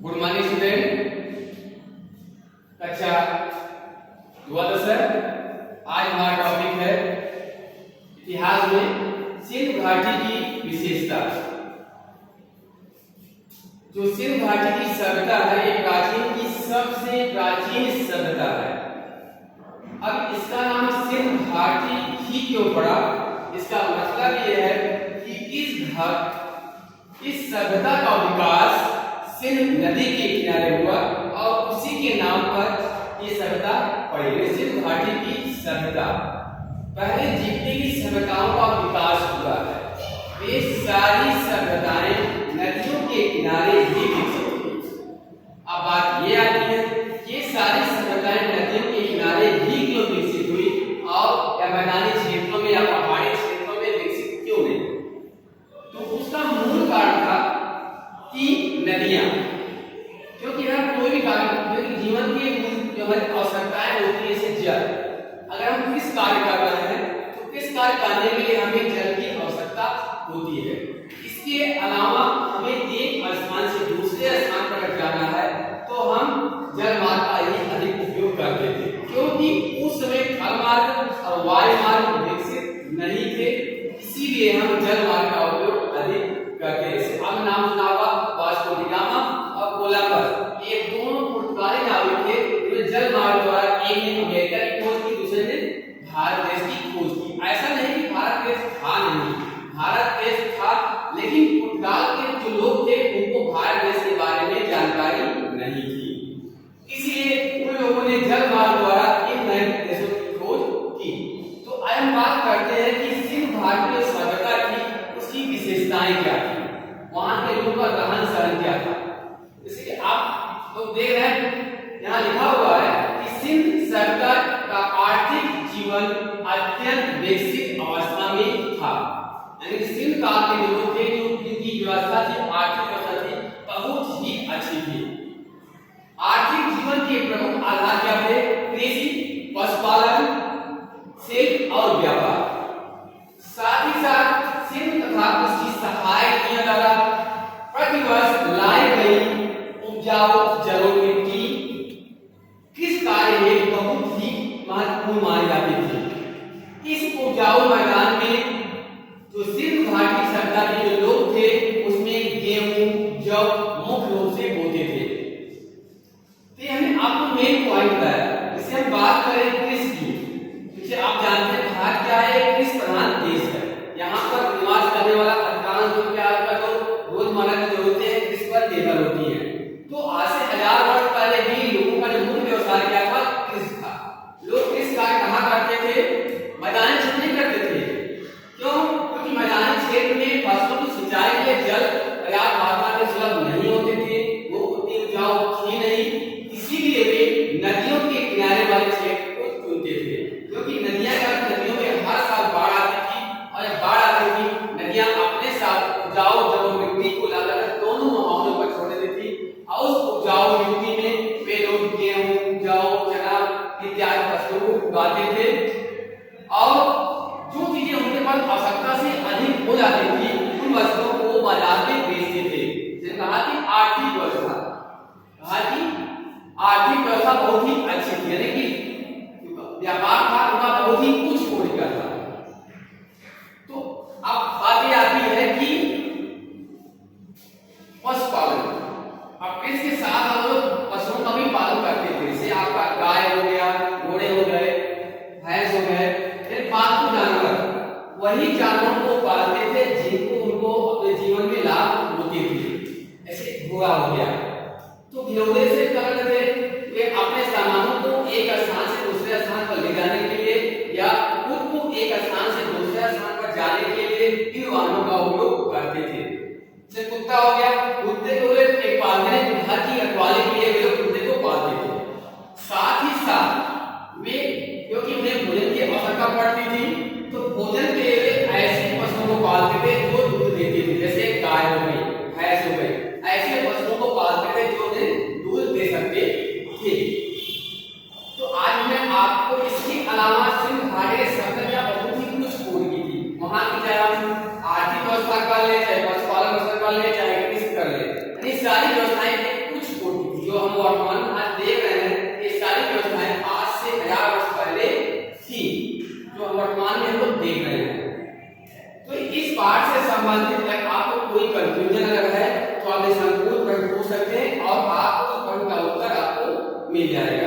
Good morning student. कक्षा द्वादश। आज हमारा टॉपिक है इतिहास में सिंधु घाटी की विशेषता। जो सिंधु घाटी की सभ्यता है ये प्राचीन की सबसे प्राचीन सभ्यता है। अब इसका नाम सिंधु घाटी ही क्यों पड़ा, इसका मतलब ये है कि इस सभ्यता का विकास सिंधु नदी के किनारे हुआ और उसी के नाम पर ये सभ्यता पड़ी, सिंधु घाटी की सभ्यता। पहले जितनी भी सभ्यताओं का विकास हुआ है ये सारी सभ्यताएं नदियों के किनारे ही विकसित हुई। अब बात ये आती है ये सारी सभ्यताएं नदियों के किनारे ही क्यों विकसित हुई और या मैदानी क्षेत्रों में या पहाड़ी क्षेत्रों में विकसित क्यों नहीं। तो उसका मूल कारण था कि नदियां, क्योंकि हम कोई भी कार्य जीवन की जो हमारी आवश्यकताएं होती है जैसे जल, अगर हम किस कार्य कर रहे हैं तो किस कार्य करने के लिए हमें जल की आवश्यकता होती है। इसके अलावा हमें एक स्थान से दूसरे स्थान पर अगर जाना है तो हम जल मार्ग का ही अधिक उपयोग करते थे, क्योंकि उस समय थल मार्ग और वायु मार्ग विकसित नहीं थे, इसीलिए हम जल मार्ग का उपयोग अधिक करते हैं। अब नाम सुना होगा वास्को डी गामा और कोलंबस, ये दोनों पुर्तगाली नाविक थे जो जल मार्ग द्वारा एक ने अमेरिका की खोज की, दूसरे ने भारत देश की खोज की। ऐसा नहीं कि भारत देश था नहीं, भारत देश था, लेकिन पुर्तगाल के जो लोग थे उनको भारत देश के बारे में जानकारी नहीं थी, इसलिए उन लोगों ने जल मार्ग द्वारा इन नए देशों की खोज की। तो आज हम बात करते हैं कि सिंधु घाटी सभ्यता की उसकी विशेषताएं क्या थी, वहां के लोगों का रहन सहन क्या था। इसलिए आप लोग देख रहे हैं यहाँ लिखा हुआ है कि सिंधु सभ्यता का आर्थिक जीवन अत्यंत विकसित अवस्था में था, यानी कि सिंधु काल के लोग थे जो जिनकी व्यवस्था थी, आर्थिक व्यवस्था थी, बहुत ही अच्छी थी। आर्थिक जीवन के प्रमुख आधार क्या थे? कृषि, पशुपालन, शिल्प और व्यापार। साथ ही साथ सिंधु तथा उसकी सहायक नदियों द्वारा प्रतिवर्ष लाई गई उपजाऊ जलों मिट्टी किस कार्य में बहुत ही महत्वपूर्ण मानी जाती थी। इस उपजाऊ मैदान में जो सिंधु घाटी सभ्यता के जो लोग थे उसमें गेहूं जौ मुख्य रूप से बोते थे। तो हमने आपको मेन पॉइंट बताया। इससे हम बात करें कृषि की, जैसे आप जानते हैं भारत क्या है, कृषि प्रधान देश है। यहाँ पर निवास करने वाला अधिकांश लोग क्या होता है तो रोजमर्रा की जरूरतें कृषि पर निर्भर होती हैं। तो आज से 1000 वर्ष पहले भी लोगों का जो मुख्य व्यवसाय क्या था? कृषि था। लोग कृषि कार्य कहाँ करते थे? मैदानी क्षेत्र में करते थे। क्यों? क्योंकि मैदानी क्षेत्र में फसलों की सिंचाई के लिए जल पर्याप्त मात्रा में सुलभ नहीं होते थे, वो उतनी उपजाऊ थी नहीं, इसीलिए वे नदियों के किनारे वाले क्षेत्र को चुनते थे। क्योंकि नदियों में हर साल बाढ़ आती थी और जब बाढ़ आती थी नदियां अपने साथ उपजाऊ जलों मिट्टी को लाकर दोनों माहौलों पर छोड़ देती थी और उस उपजाऊ मिट्टी में वे लोग गेहूं जौ चना इत्यादि फसलों को उगाते थे और जो चीजें उनके पास आवश्यकता से अधिक हो जाती थी उन वस्तुओं को बाजार में बेचते थे। जैसे कहा कि आर्थिक व्यवस्था, कहा कि आर्थिक व्यवस्था बहुत ही अच्छी थी, यानी कि व्यापार था उनका बहुत ही उच्च कोटि का था। तो अब बात ये आती है कि पशुपालन, अब इसके साथ हम लोग पशुओं का भी पालन करते थे। जैसे आपका गाय हो गया, घोड़े हो गए, भैंस हो गए, फिर पालतू जानवर, वही जानवरों को पालते थे जिनको उनको अपने जीवन में लाभ होते थे। ऐसे घोड़ा हो गया तो घोड़े से करते थे वे अपने सामानों को एक स्थान से दूसरे स्थान पर ले जाने के लिए या खुद को एक स्थान से दूसरे स्थान पर जाने के लिए इन वाहनों का उपयोग करते थे। जैसे कुत्ता हो गया, कुत्ते को एक पालने घर की रखवाली के लिए वे कुत्ते को पालते थे। साथ ही साथ वे क्योंकि उन्हें भोजन की आवश्यकता पड़ती थी तो भोजन के लिए ऐसे पशुओं को पालते थे जो दूध देते थे, जैसे गाय हो गई, भैंस हो गई, ऐसे पशुओं को पालते थे जो उन्हें दूध दे सकते थे। तो आज मैं आपको इसके अलावा सिंधु घाटी सभ्यता बहुत ही कुछ खोज की थी। वहां की चाहे हम आर्थिक व्यवस्था कर ले, चाहे पशुपालन व्यवस्था कर ले, चाहे जो हम वर्तमान में आज देख रहे हैं, ये सारी व्यवस्थाएं आज से 1000 वर्ष पहले थी, जो हम वर्तमान में हम लोग देख रहे हैं। तो इस पाठ से संबंधित अगर आपको कोई कंफ्यूजन अगर है तो आप इसमें पूछ सकते हैं और आपको प्रश्न का उत्तर आपको मिल जाएगा।